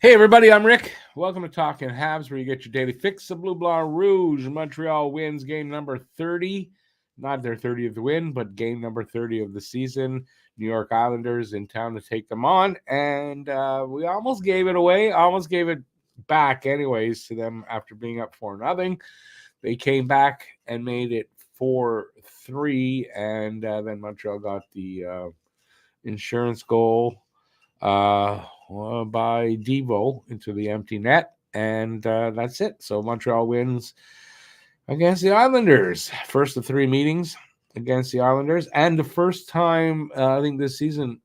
Hey everybody, I'm Rick. Welcome to Talking Habs, where you get your daily fix of Blue Blanc Rouge. Montreal wins game number 30. Not their 30th win, but game number 30 of the season. New York Islanders in town to take them on. And we almost gave it away, almost gave it back anyways to them after being up 4-0. They came back and made it 4-3. And then Montreal got the insurance goal by Devo into the empty net, and that's it. So Montreal wins against the Islanders. First of three meetings against the Islanders, and the first time I think this season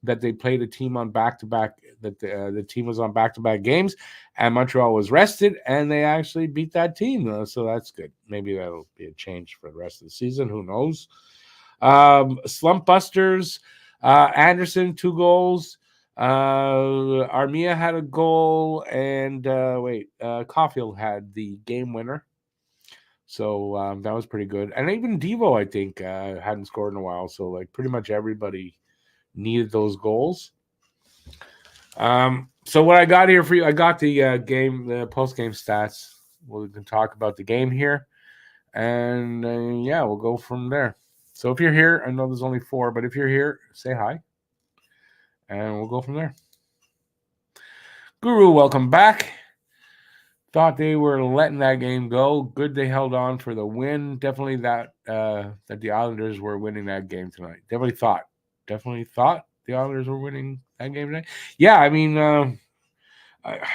that they played a team on back-to-back, that the team was on back-to-back games, and Montreal was rested, and they actually beat that team. So that's good. Maybe that'll be a change for the rest of the season. Who knows? Slump Busters, Anderson, 2 goals. Armia had a goal, and Caulfield had the game winner. So that was pretty good. And even Devo, I think, hadn't scored in a while. So like pretty much everybody needed those goals. So what I got here for you, I got the post-game stats. We can talk about the game here, and we'll go from there. So if you're here, I know there's only 4, but if you're here, say hi, and we'll go from there. Guru, welcome back. Thought they were letting that game go. Good they held on for the win. Definitely that the Islanders were winning that game tonight. Definitely thought the Islanders were winning that game tonight. Yeah, I mean, I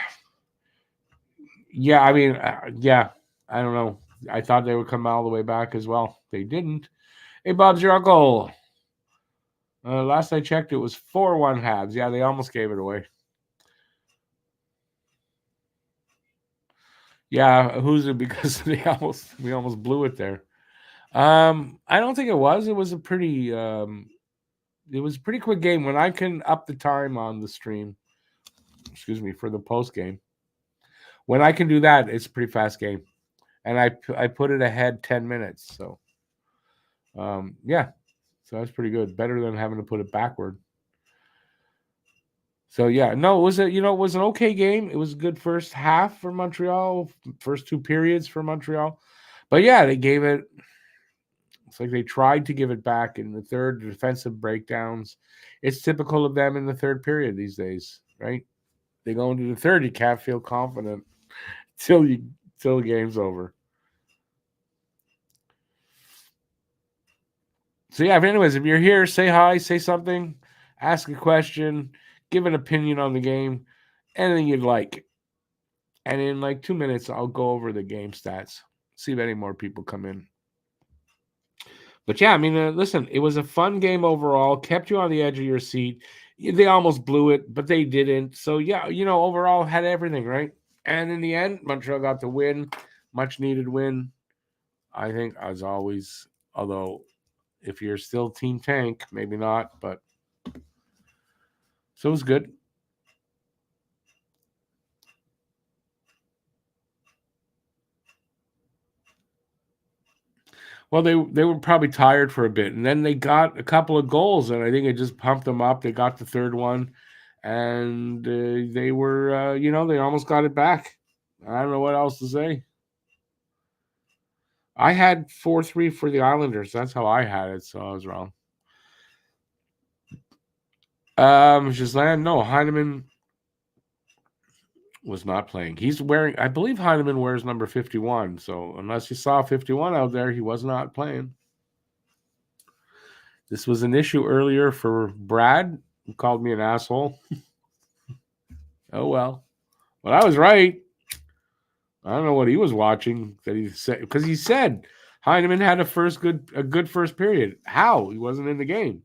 don't know. I thought they would come all the way back as well. They didn't. Hey, Bob's your uncle. Last I checked, it was 4-1 Habs. Yeah, they almost gave it away. Yeah, who's it? Because we almost blew it there. I don't think it was. It was a pretty quick game. When I can up the time on the stream, for the post game. When I can do that, it's a pretty fast game, and I put it ahead 10 minutes. So, so that's pretty good. Better than having to put it backward. So yeah, no, it was an okay game. It was a good first half for Montreal, first 2 periods for Montreal. But yeah, they gave it. It's like they tried to give it back in the third, defensive breakdowns. It's typical of them in the third period these days, right? They go into the third, you can't feel confident till the game's over. So yeah, if you're here, say hi, say something, ask a question, give an opinion on the game, anything you'd like. And in like 2 minutes, I'll go over the game stats, see if any more people come in. But yeah, I mean, listen, it was a fun game overall, kept you on the edge of your seat. They almost blew it, but they didn't. So yeah, overall had everything, right? And in the end, Montreal got the win, much needed win. I think, as always, although if you're still Team Tank, maybe not, but so it was good. Well, they were probably tired for a bit, and then they got a couple of goals, and I think it just pumped them up. They got the third one, and they were, they almost got it back. I don't know what else to say. I had 4-3 for the Islanders. That's how I had it, so I was wrong. Gislan, no, Heineman was not playing. He's wearing, I believe Heineman wears number 51. So unless you saw 51 out there, he was not playing. This was an issue earlier for Brad, who called me an asshole. Oh, well. Well, I was right. I don't know what he was watching that he said, because he said Heineman had a good first period. How? He wasn't in the game.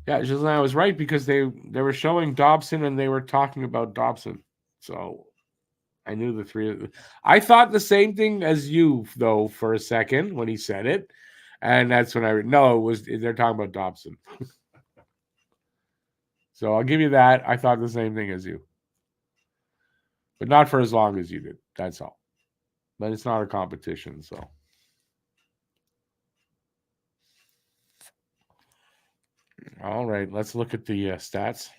Yeah, I was right because they were showing Dobson and they were talking about Dobson. So I knew the three of them. I thought the same thing as you, though, for a second when he said it. And that's when they're talking about Dobson. So I'll give you that. I thought the same thing as you. But not for as long as you did. That's all. But it's not a competition, so. All right, let's look at the stats.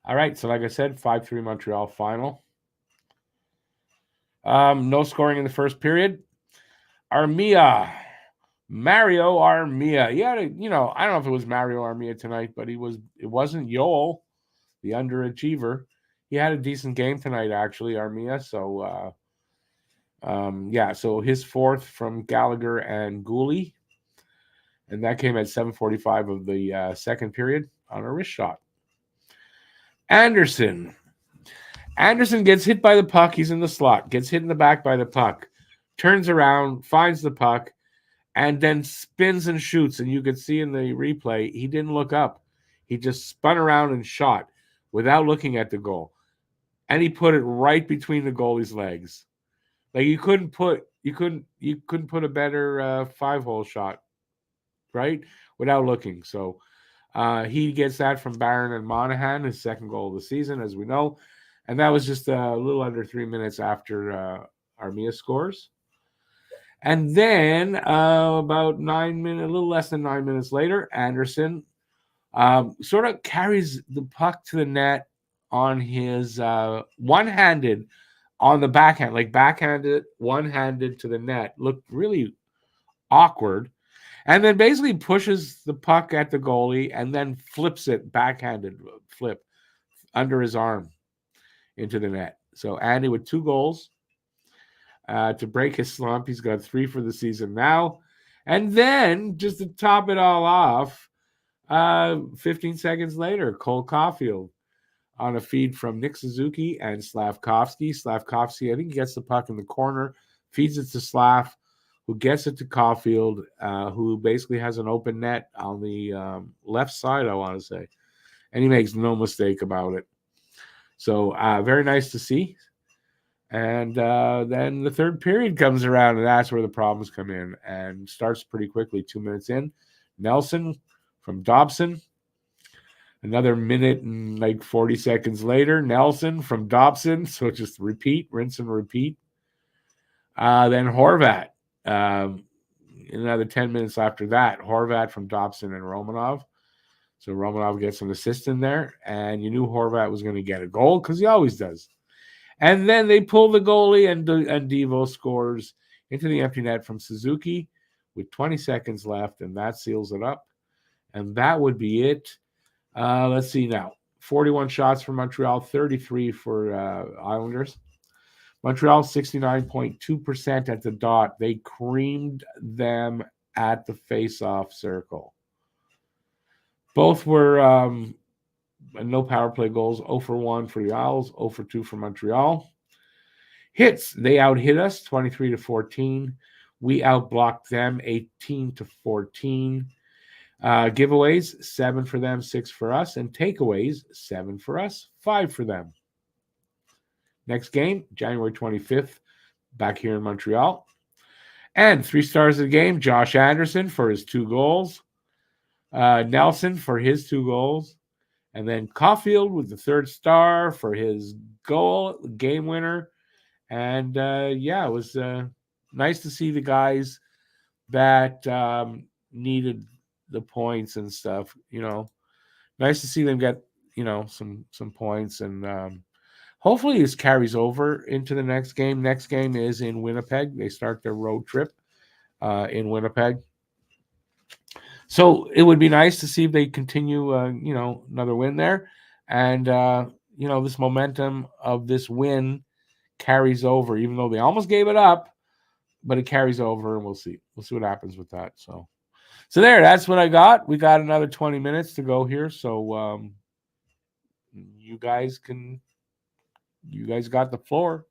All right, so like I said, 5-3 Montreal final. No scoring in the first period. Mario Armia. He had I don't know if it was Mario Armia tonight, but it wasn't Yoel, the underachiever. He had a decent game tonight, actually, Armia. So so his fourth from Gallagher and Gooley. And that came at 7:45 of the second period on a wrist shot. Anderson gets hit by the puck. He's in the slot. Gets hit in the back by the puck. Turns around, finds the puck, and then spins and shoots. And you could see in the replay, he didn't look up. He just spun around and shot without looking at the goal. And he put it right between the goalie's legs. Like you couldn't put a better 5-hole shot, right? Without looking. So he gets that from Barron and Monahan, his second goal of the season, as we know. And that was just a little under 3 minutes after Armia scores. And then about 9 minutes, a little less than 9 minutes later, Anderson sort of carries the puck to the net on his one-handed on the backhand, like backhanded, one-handed to the net. Looked really awkward. And then basically pushes the puck at the goalie and then flips it, backhanded flip, under his arm into the net. So Andy with 2 goals to break his slump. He's got 3 for the season now. And then, just to top it all off, 15 seconds later, Cole Caulfield on a feed from Nick Suzuki and Slavkovsky. Slavkovsky, I think he gets the puck in the corner, feeds it to Slav, who gets it to Caulfield, who basically has an open net on the left side, I want to say. And he makes no mistake about it. So very nice to see. And then the third period comes around, and that's where the problems come in. And starts pretty quickly, 2 minutes in. Nelson from Dobson. Another minute and like 40 seconds later, Nelson from Dobson. So just repeat, rinse and repeat. Then Horvat. Another 10 minutes after that, Horvat from Dobson and Romanov. So Romanov gets an assist in there, and you knew Horvat was going to get a goal because he always does. And then they pull the goalie, and Devo scores into the empty net from Suzuki with 20 seconds left, and that seals it up. And that would be it. Let's see now. 41 shots for Montreal, 33 for Islanders. Montreal 69.2% at the dot. They creamed them at the face-off circle. Both were no power play goals. 0 for 1 for the Isles, 0 for 2 for Montreal. Hits, they out-hit us 23-14. We out-blocked them 18-14. Giveaways, 7 for them, 6 for us. And takeaways, 7 for us, 5 for them. Next game, January 25th, back here in Montreal. And 3 stars of the game, Josh Anderson for his 2 goals. Nelson for his 2 goals. And then Caulfield with the 3rd star for his goal, game winner. And it was nice to see the guys that needed the points and stuff. Nice to see them get some points, and hopefully this carries over into the next game. Next game is in Winnipeg. They start their road trip in Winnipeg. So it would be nice to see if they continue, another win there. And, this momentum of this win carries over, even though they almost gave it up, but it carries over, and we'll see. We'll see what happens with that. So that's what I got. We got another 20 minutes to go here. So you guys got the floor.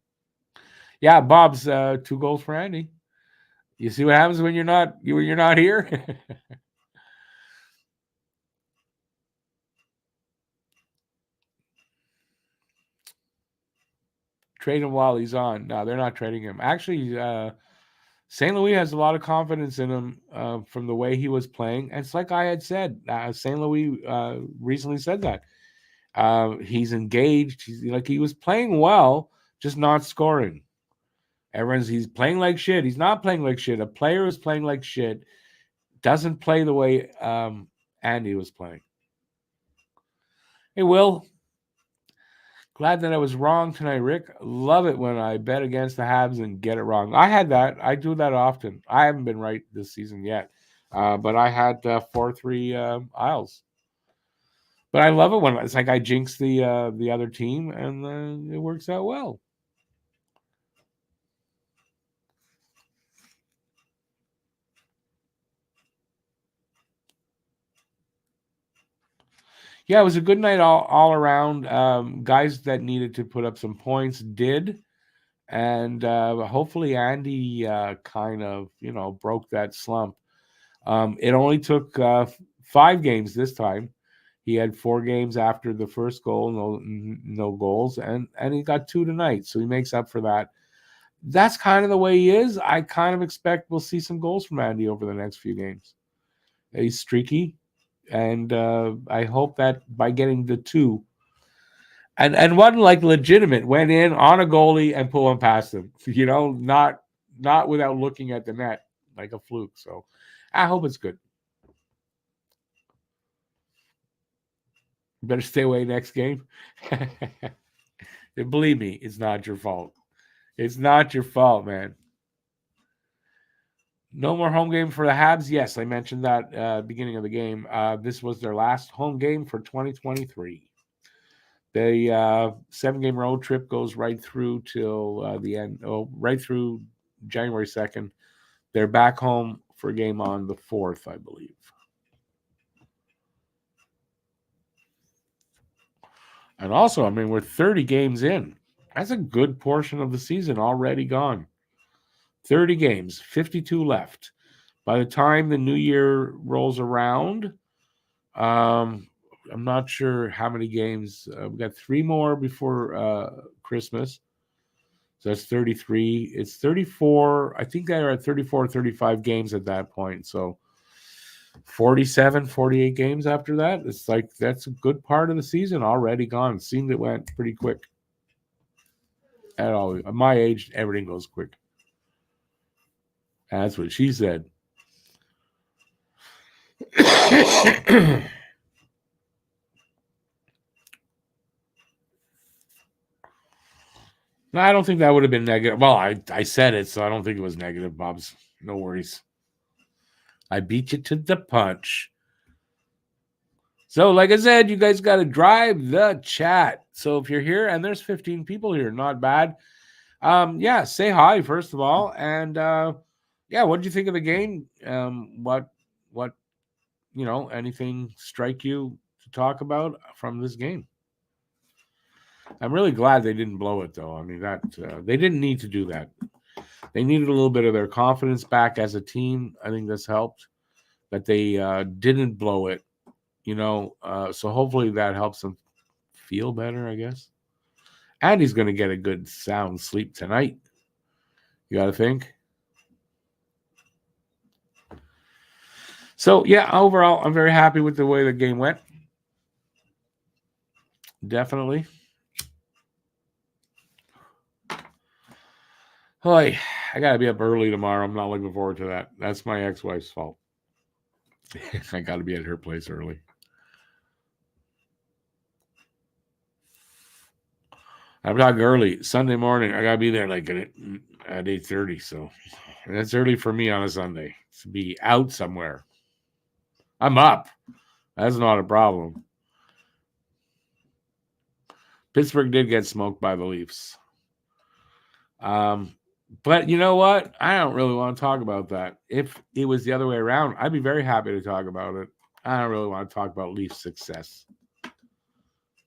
Yeah, Bob's 2 goals for Andy. You see what happens when you're not here? Trade him while he's on. No, they're not trading him. Actually, St. Louis has a lot of confidence in him from the way he was playing. And it's like I had said, St. Louis recently said that. He's engaged. He was playing well, just not scoring. He's playing like shit. He's not playing like shit. A player is playing like shit doesn't play the way Andy was playing. Hey, Will. Glad that I was wrong tonight, Rick. Love it when I bet against the Habs and get it wrong. I had that. I do that often. I haven't been right this season yet, but I had 4-3 Isles. But I love it when it's like I jinx the other team and it works out well. Yeah, it was a good night all around. Guys that needed to put up some points did. And hopefully Andy kind of, broke that slump. It only took 5 games this time. He had 4 games after the first goal, no goals, and he got 2 tonight, so he makes up for that. That's kind of the way he is. I kind of expect we'll see some goals from Andy over the next few games. He's streaky, and I hope that by getting the 2, and one like legitimate went in on a goalie and put one past him, not without looking at the net like a fluke. So I hope it's good. You better stay away next game. Believe me, it's not your fault. It's not your fault, man. No more home game for the Habs. Yes, I mentioned that beginning of the game. This was their last home game for 2023. The 7-game road trip goes right through till the end. Right through January 2nd. They're back home for a game on the 4th, I believe. And also, I mean, we're 30 games in. That's a good portion of the season already gone. 30 games, 52 left. By the time the new year rolls around, I'm not sure how many games. We got 3 more before Christmas. So that's 33. It's 34. I think they are at 34, 35 games at that point. So 47, 48 games after that. It's like that's a good part of the season already gone. It seemed it went pretty quick. At all. At my age, everything goes quick. That's what she said. No, I don't think that would have been negative. Well, I said it, so I don't think it was negative, Bobs. No worries. I beat you to the punch. So, like I said, you guys got to drive the chat. So if you're here, and there's 15 people here, not bad. Yeah, say hi, first of all. And yeah, what did you think of the game? What anything strike you to talk about from this game? I'm really glad they didn't blow it, though. I mean, that they didn't need to do that. They needed a little bit of their confidence back as a team. I think this helped that they didn't blow it, so hopefully that helps them feel better, I guess. And he's going to get a good sound sleep tonight. You got to think. So, yeah, overall, I'm very happy with the way the game went. Definitely. Boy, I got to be up early tomorrow. I'm not looking forward to that. That's my ex-wife's fault. I got to be at her place early. I'm talking early. Sunday morning, I got to be there like at 8:30. So that's early for me on a Sunday to be out somewhere. I'm up. That's not a problem. Pittsburgh did get smoked by the Leafs. But you know what? I don't really want to talk about that. If it was the other way around, I'd be very happy to talk about it. I don't really want to talk about Leafs success.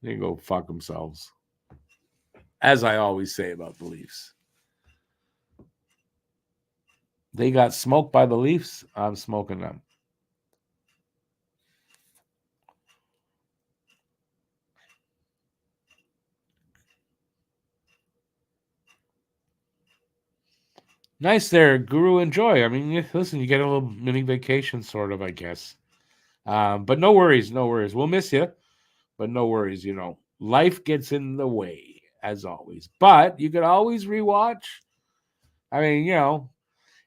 They can go fuck themselves. As I always say about the Leafs. They got smoked by the Leafs. I'm smoking them. Nice there, Guru. Enjoy. I mean, listen, you get a little mini vacation, sort of, I guess. But no worries, no worries. We'll miss you, but no worries. Life gets in the way as always. But you could always rewatch. I mean,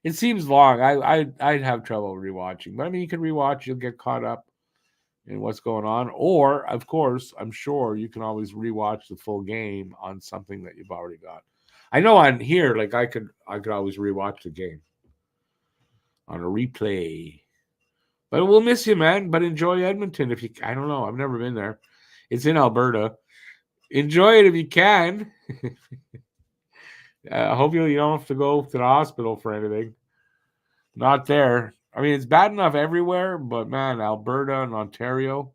It seems long. I'd have trouble rewatching, but I mean, you can rewatch. You'll get caught up in what's going on, or of course, I'm sure you can always rewatch the full game on something that you've already got. I know on here, like I could always rewatch the game on a replay. But we'll miss you, man. But enjoy Edmonton if you. I don't know. I've never been there. It's in Alberta. Enjoy it if you can. I hope you don't have to go to the hospital for anything. Not there. I mean, it's bad enough everywhere, but man, Alberta and Ontario,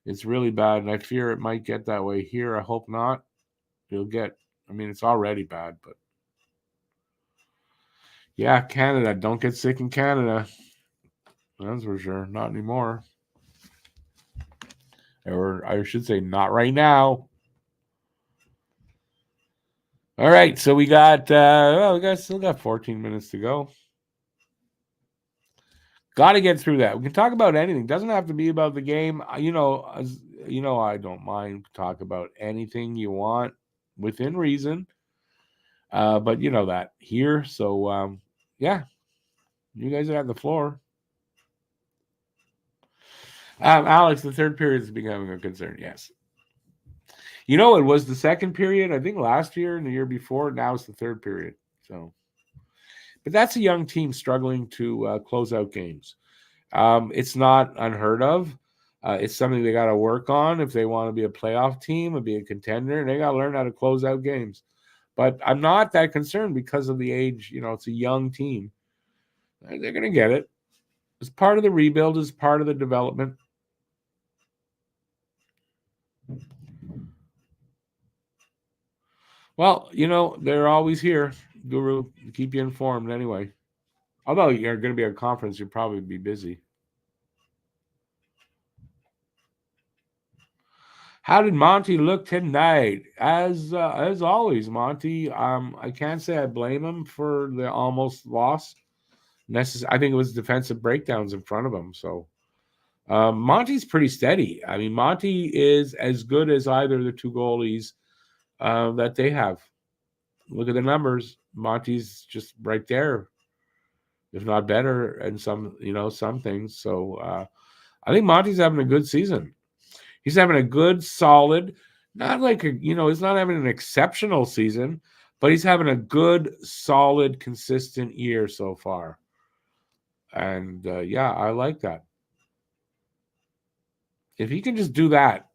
it's really bad, and I fear it might get that way here. I hope not. You'll get. I mean, it's already bad, but yeah, Canada. Don't get sick in Canada. That's for sure. Not anymore. Or I should say, not right now. All right, so we got still got 14 minutes to go. Got to get through that. We can talk about anything. Doesn't have to be about the game. I don't mind talk about anything you want within reason. But you know that here. So yeah, you guys are at the floor. Alex, the third period is becoming a concern. Yes. You know, it was the second period, I think last year and the year before. Now it's the third period. So, but that's a young team struggling to close out games. It's not unheard of. It's something they got to work on if they want to be a playoff team and be a contender. They got to learn how to close out games. But I'm not that concerned because of the age. You know, it's a young team. They're going to get it. It's part of the rebuild. It's part of the development. Well, you know, they're always here, Guru, to keep you informed anyway. Although you're going to be at a conference, you'll probably be busy. How did Monty look tonight? As always, Monty. I can't say I blame him for the almost loss. I think it was defensive breakdowns in front of him. So Monty's pretty steady. I mean, Monty is as good as either of the two goalies that they have. Look at the numbers. Monty's just right there, if not better, and some things. So I think Monty's having a good season. He's having a good, solid, not like he's not having an exceptional season, but he's having a good, solid, consistent year so far. And yeah, I like that. If he can just do that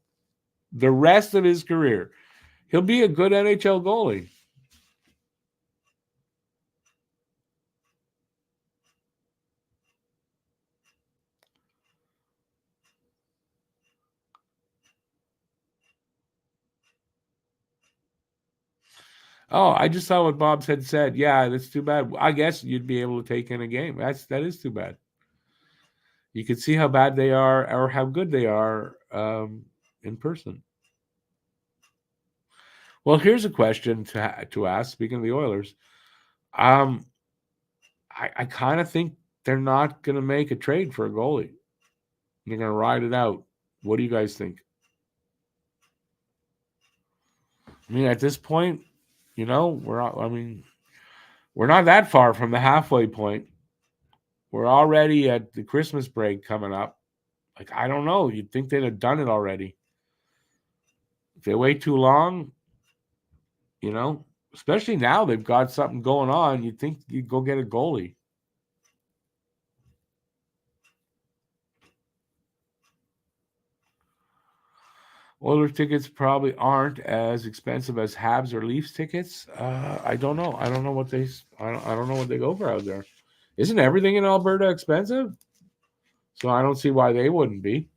the rest of his career, he'll be a good NHL goalie. Oh, I just saw what Bob had said. Yeah, that's too bad. I guess you'd be able to take in a game. That is too bad. You can see how bad they are or how good they are in person. Well, here's a question to ask. Speaking of the Oilers, I kind of think they're not going to make a trade for a goalie. They're going to ride it out. What do you guys think? I mean, at this point, we're not that far from the halfway point. We're already at the Christmas break coming up. Like, I don't know. You'd think they'd have done it already. If they wait too long, especially now they've got something going on, you'd think you'd go get a goalie. Oilers tickets probably aren't as expensive as Habs or Leafs tickets. I don't know. I don't know what they go for out there. Isn't everything in Alberta expensive? So I don't see why they wouldn't be.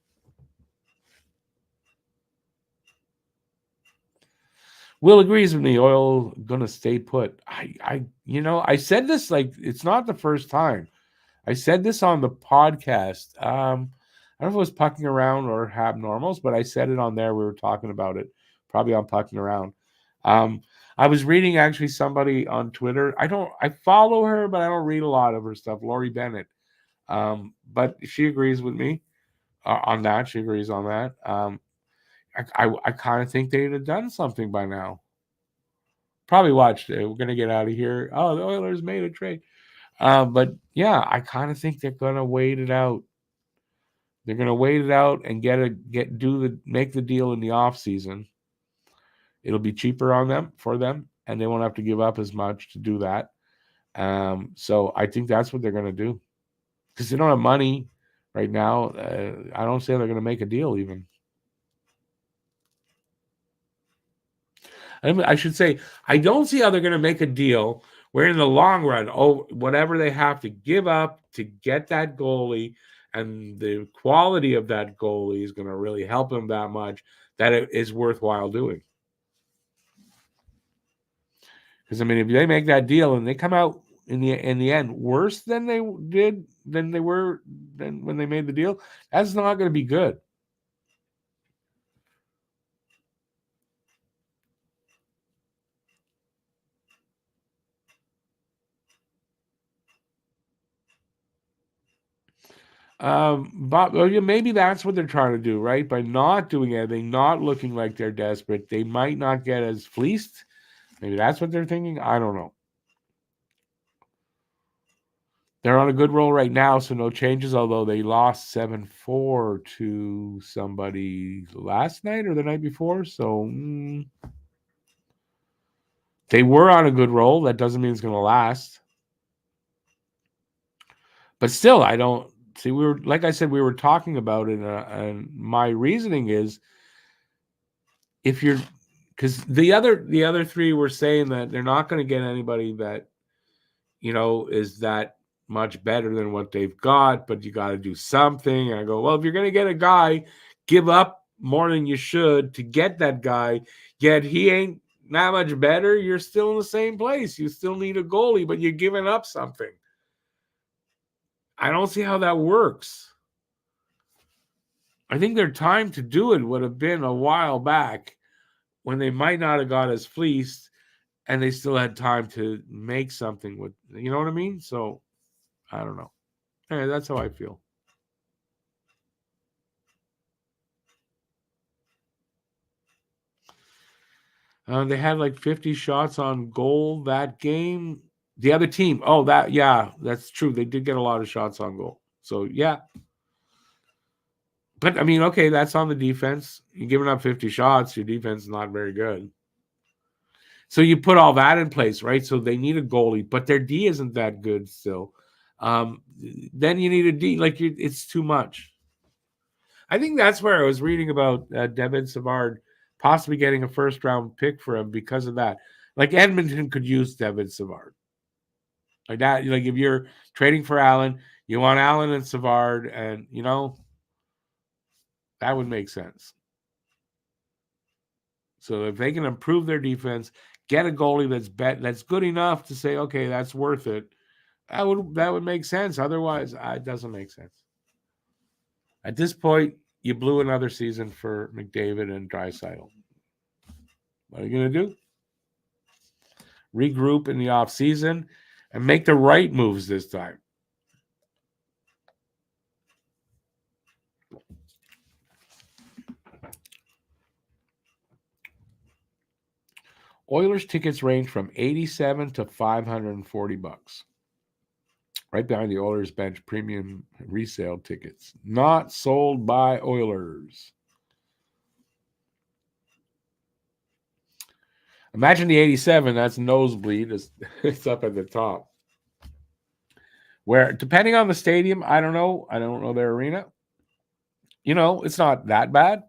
Will agrees with me. Oil gonna stay put. I said this like it's not the first time. I said this on the podcast. I don't know if it was Pucking Around or Hab Normals, but I said it on there. We were talking about it, probably on Pucking Around. I was reading actually somebody on Twitter. I follow her, but I don't read a lot of her stuff. Lori Bennett. But she agrees with me on that. She agrees on that. I kind of think they'd have done something by now. Probably watched it. We're going to get out of here. Oh, the Oilers made a trade. But yeah, I kind of think they're gonna wait it out. They're gonna wait it out and make the deal in the off season. It'll be cheaper on them for them, and they won't have to give up as much to do that. So I think that's what they're gonna do because they don't have money right now. I don't say they're gonna make a deal even. I should say I don't see how they're gonna make a deal where in the long run, whatever they have to give up to get that goalie and the quality of that goalie is going to really help them that much that it is worthwhile doing. Because I mean, if they make that deal and they come out in the end worse than they were when they made the deal, that's not going to be good. But maybe that's what they're trying to do, right? By not doing anything, not looking like they're desperate, they might not get as fleeced. Maybe that's what they're thinking. I don't know. They're on a good roll right now, so no changes, although they lost 7-4 to somebody last night or the night before. So they were on a good roll. That doesn't mean it's going to last. But still, I don't see. Like I said, we were talking about it, and my reasoning is if you're because the other three were saying that they're not going to get anybody that is that much better than what they've got, but you got to do something. And I go, well, if you're going to get a guy, give up more than you should to get that guy, yet he ain't that much better. You're still in the same place. You still need a goalie, but you're giving up something. I don't see how that works. I think their time to do it would have been a while back when they might not have got as fleeced and they still had time to make something with, you know what I mean? So I don't know. Hey, that's how I feel. They had like 50 shots on goal that game. The other team. Oh, that's true. They did get a lot of shots on goal. So yeah. But I mean, okay, that's on the defense. You're giving up 50 shots. Your defense is not very good. So you put all that in place, right? So they need a goalie, but their D isn't that good still. Then you need a D. Like it's too much. I think that's where I was reading about David Savard possibly getting a first round pick for him because of that. Like Edmonton could use David Savard. Like that, like if you're trading for Allen, you want Allen and Savard, and that would make sense. So if they can improve their defense, get a goalie that's good enough to say, okay, that's worth it, that would make sense. Otherwise, it doesn't make sense. At this point, you blew another season for McDavid and Draisaitl. What are you going to do? Regroup in the offseason and make the right moves this time. Oilers tickets range from $87 to $540. Right behind the Oilers bench premium resale tickets. Not sold by Oilers. Imagine the 87, that's nosebleed. It's up at the top. Where, depending on the stadium, I don't know. I don't know their arena. It's not that bad.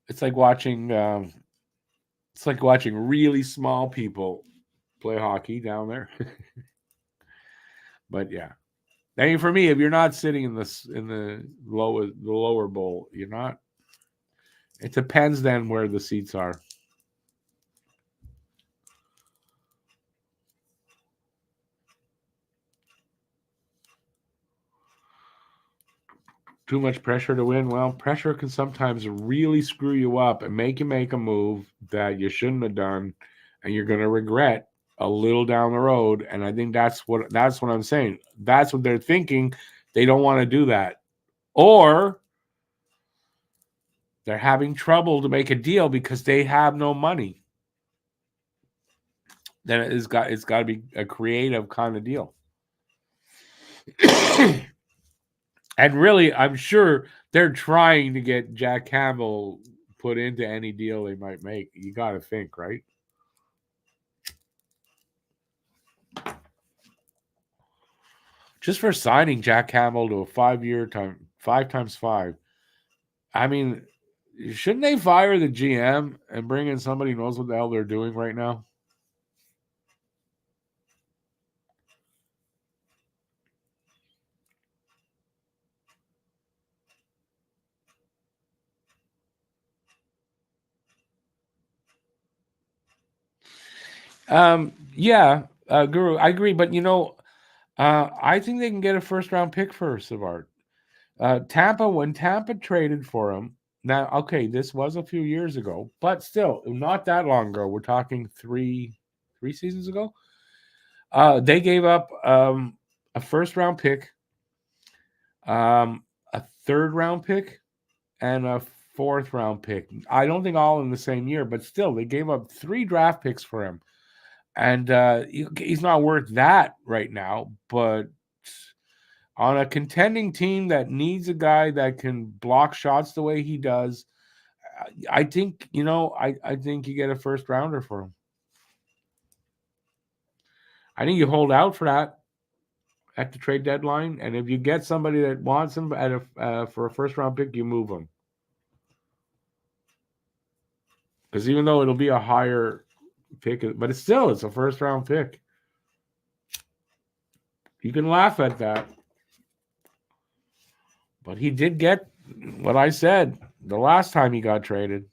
It's like watching really small people play hockey down there. But yeah. I mean, for me, if you're not sitting in the lower bowl, you're not. It depends then where the seats are. Too much pressure to win. Well, pressure can sometimes really screw you up and make you make a move that you shouldn't have done, and you're going to regret a little down the road. And I think that's what I'm saying. That's what they're thinking. They don't want to do that, or they're having trouble to make a deal because they have no money. then it's got to be a creative kind of deal. And really, I'm sure they're trying to get Jack Campbell put into any deal they might make. You got to think, right? Just for signing Jack Campbell to a 5-year time, 5x5. I mean, shouldn't they fire the GM and bring in somebody who knows what the hell they're doing right now? Yeah, Guru, I agree. But I think they can get a first-round pick for Savard. Tampa, when Tampa traded for him, now, okay, this was a few years ago, but still, not that long ago. We're talking three seasons ago. They gave up a first-round pick, a third-round pick, and a fourth-round pick. I don't think all in the same year, but still, they gave up 3 draft picks for him. And he's not worth that right now, but on a contending team that needs a guy that can block shots the way he does, I think, I think you get a first rounder for him. I think you hold out for that at the trade deadline, and if you get somebody that wants him for a first round pick, you move him. Because even though it'll be a higher pick, but it's a first round pick. You can laugh at that. But he did get what I said the last time he got traded.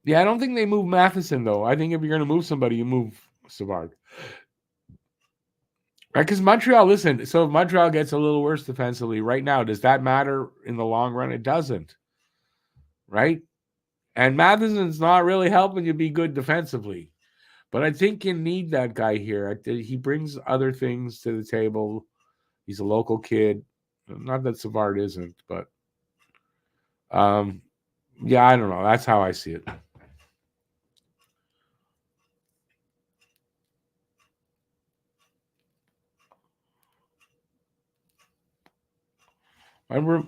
Yeah, I don't think they move Matheson, though. I think if you're going to move somebody, you move Savard. Right, because Montreal, listen, so if Montreal gets a little worse defensively right now, does that matter in the long run? It doesn't. Right? And Matheson's not really helping you be good defensively. But I think you need that guy here. He brings other things to the table. He's a local kid. Not that Savard isn't, but yeah, I don't know. That's how I see it.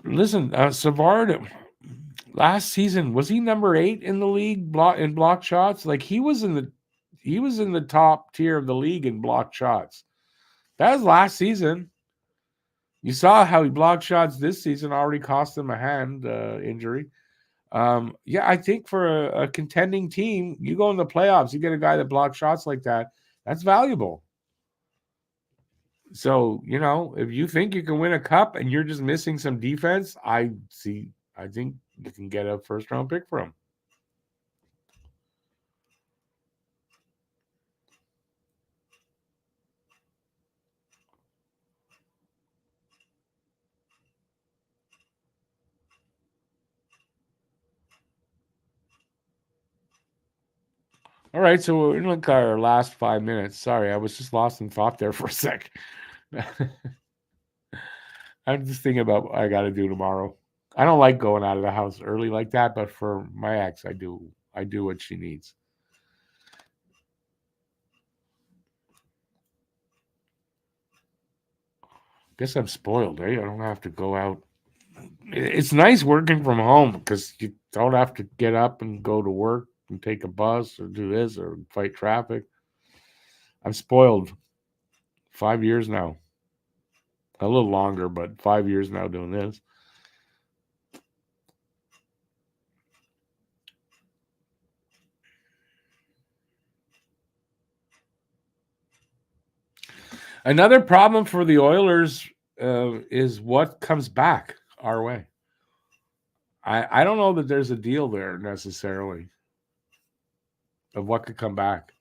Listen, Savard last season, was he number 8 in the league in block shots? Like he was in the top tier of the league in block shots. That was last season. You saw how he blocked shots this season, already cost him a hand injury. Yeah, I think for a contending team, you go in the playoffs, you get a guy that blocks shots like that, that's valuable. So, if you think you can win a cup and you're just missing some defense, I think you can get a first-round pick for him. All right, so we're in like our last 5 minutes. Sorry, I was just lost in thought there for a sec. I'm just thinking about what I got to do tomorrow. I don't like going out of the house early like that, but for my ex, I do what she needs. Guess I'm spoiled, eh? I don't have to go out. It's nice working from home because you don't have to get up and go to work and take a bus or do this or fight traffic. I'm spoiled. 5 years now. A little longer, but 5 years now doing this. Another problem for the Oilers is what comes back our way. I don't know that there's a deal there necessarily of what could come back.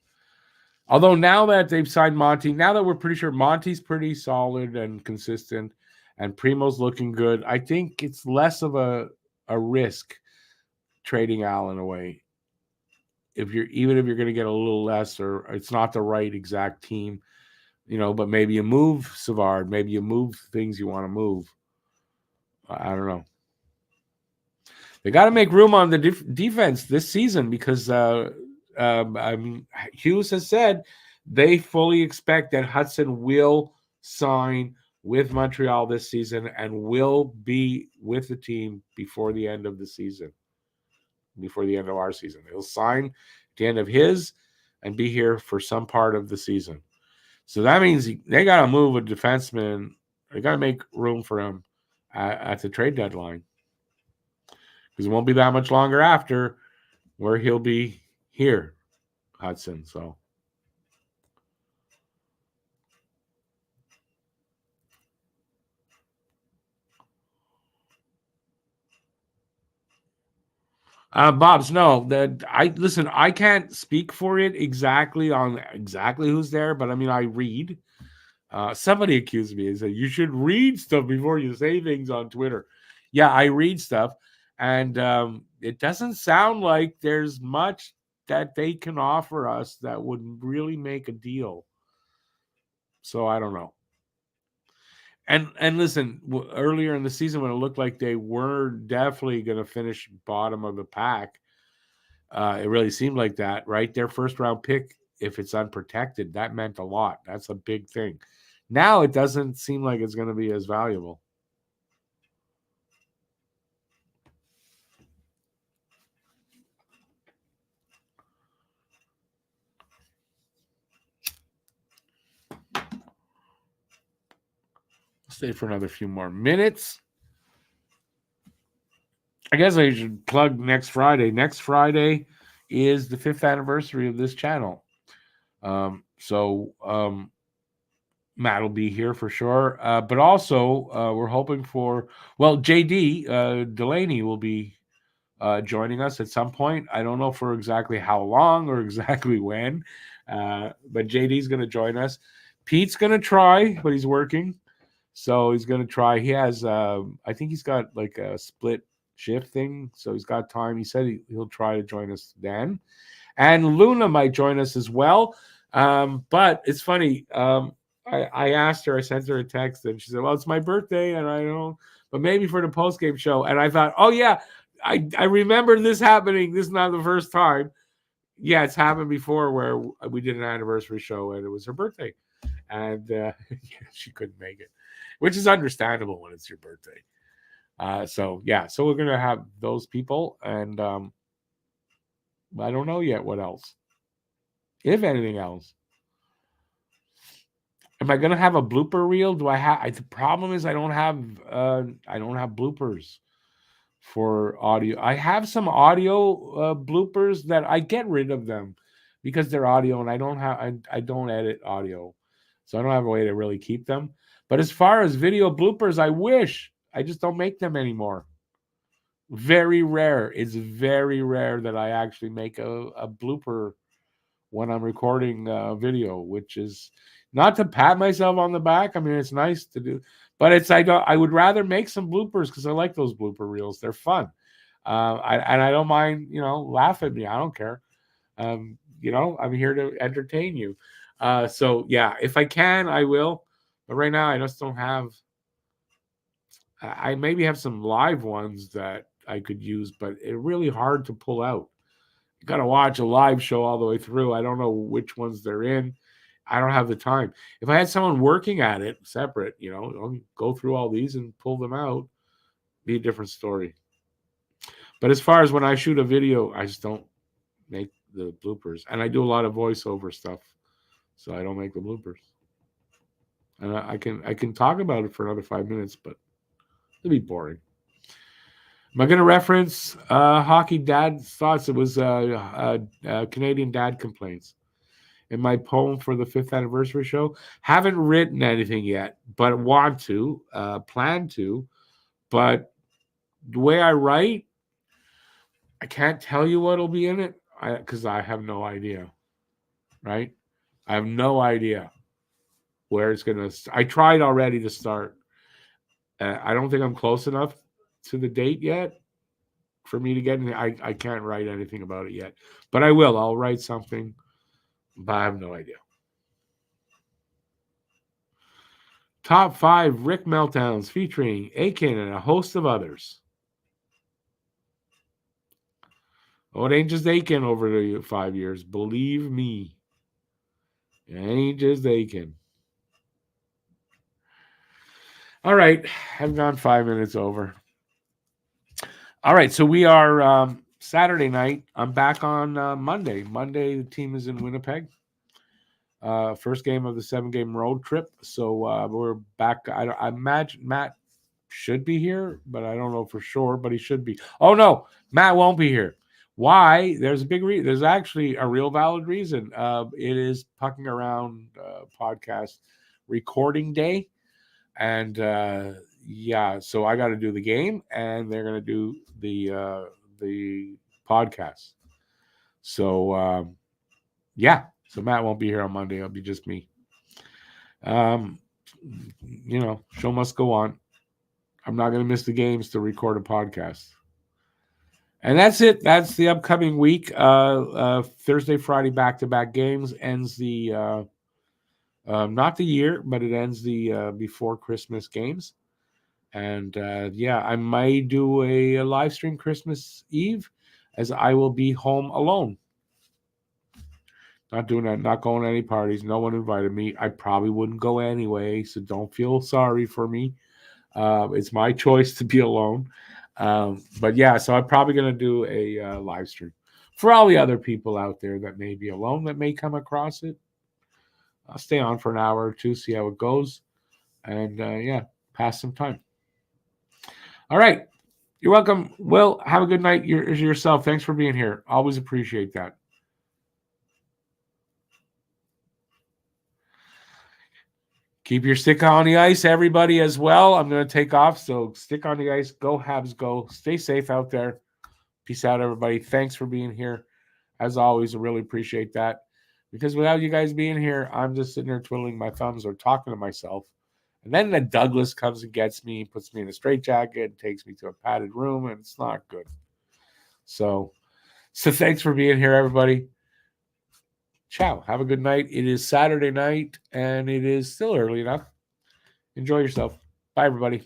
Although now that they've signed Monty, now that we're pretty sure Monty's pretty solid and consistent and Primo's looking good, I think it's less of a risk trading Allen away. Even if you're going to get a little less or it's not the right exact team, but maybe you move Savard, maybe you move things you want to move. I don't know. They got to make room on the defense this season because Hughes has said they fully expect that Hudson will sign with Montreal this season and will be with the team before the end of the season, before the end of our season. He'll sign at the end of his and be here for some part of the season. So that means they got to move a defenseman. They got to make room for him at the trade deadline because it won't be that much longer after where he'll be here, Hudson. So. Bob's no. That I listen. I can't speak for it exactly on exactly who's there, but I mean, I read. Somebody accused me and said you should read stuff before you say things on Twitter. Yeah, I read stuff, and it doesn't sound like there's much that they can offer us that would really make a deal. So I don't know. And listen, earlier in the season when it looked like they were definitely going to finish bottom of the pack. It really seemed like that, right? Their first round pick, if it's unprotected, that meant a lot. That's a big thing. Now it doesn't seem like it's going to be as valuable. Stay for another few more minutes. I guess I should plug next Friday. Next Friday is the 5th anniversary of this channel. So Matt will be here for sure. But also, we're hoping for, well, JD Delaney will be joining us at some point. I don't know for exactly how long or exactly when, but JD's going to join us. Pete's going to try, but he's working. So he's going to try. He has, I think he's got like a split shift thing. So he's got time. He said he'll try to join us then. And Luna might join us as well. But it's funny. I asked her, I sent her a text, and she said, well, it's my birthday, and I don't, but maybe for the post-game show. And I thought, oh, yeah, I remember this happening. This is not the first time. Yeah, it's happened before where we did an anniversary show, and it was her birthday. And yeah, she couldn't make it, which is understandable when it's your birthday. So we're going to have those people, and I don't know yet what else, if anything else. Am I going to have a blooper reel? Do I have? The problem is I don't have bloopers for audio. I have some audio bloopers that I get rid of them because they're audio, and I don't edit audio, so I don't have a way to really keep them. But as far as video bloopers, I wish. I just don't make them anymore. Very rare. It's very rare that I actually make a blooper when I'm recording video, which is not to pat myself on the back. I mean, it's nice to do, but I would rather make some bloopers because I like those blooper reels. They're fun. I don't mind, laugh at me. I don't care. I'm here to entertain you. So yeah, if I can, I will. But right now, I just don't have. I maybe have some live ones that I could use, but it's really hard to pull out. You got to watch a live show all the way through. I don't know which ones they're in. I don't have the time. If I had someone working at it separate, I'll go through all these and pull them out. Be a different story. But as far as when I shoot a video, I just don't make the bloopers. And I do a lot of voiceover stuff, so I don't make the bloopers. And I can talk about it for another 5 minutes, but it'll be boring. Am I going to reference hockey dad thoughts? It was Canadian dad complaints. In my poem for the 5th anniversary show, haven't written anything yet, but want to, plan to. But the way I write, I can't tell you what'll be in it because I have no idea. Right? I have no idea where it's going to. I tried already to start. I don't think I'm close enough to the date yet for me to get anything. I can't write anything about it yet, but I will. I'll write something, but I have no idea. Top 5 Rick meltdowns featuring Aiken and a host of others. Oh, it ain't just aching over the 5 years. Believe me. It ain't just aching. All right. I've gone 5 minutes over. All right. So we are Saturday night. I'm back on Monday. Monday, the team is in Winnipeg. First game of the 7-game road trip. So we're back. I imagine Matt should be here, but I don't know for sure, but he should be. Oh, no. Matt won't be here. Why? There's a big reason. There's actually a real valid reason. It is Pucking Around podcast recording day. And yeah, so I got to do the game, and they're going to do the podcast. So yeah, so Matt won't be here on Monday. It'll be just me. Show must go on. I'm not going to miss the games to record a podcast. And that's it. That's the upcoming week. Thursday, Friday, back-to-back games ends the not the year, but it ends the before Christmas games. And yeah, I might do a live stream Christmas Eve, as I will be home alone. Not doing that, not going to any parties. No one invited me. I probably wouldn't go anyway, so don't feel sorry for me. It's my choice to be alone. But yeah, so I'm probably going to do a live stream. For all the other people out there that may be alone, that may come across it, I'll stay on for an hour or two, see how it goes. And yeah, pass some time. All right. You're welcome. Will, have a good night yourself. Thanks for being here. Always appreciate that. Keep your stick on the ice, everybody, as well. I'm going to take off, so stick on the ice. Go Habs, go. Stay safe out there. Peace out, everybody. Thanks for being here. As always, I really appreciate that. Because without you guys being here, I'm just sitting there twiddling my thumbs or talking to myself. And then the Douglas comes and gets me, puts me in a straitjacket, takes me to a padded room, and it's not good. So thanks for being here, everybody. Ciao. Have a good night. It is Saturday night, and it is still early enough. Enjoy yourself. Bye, everybody.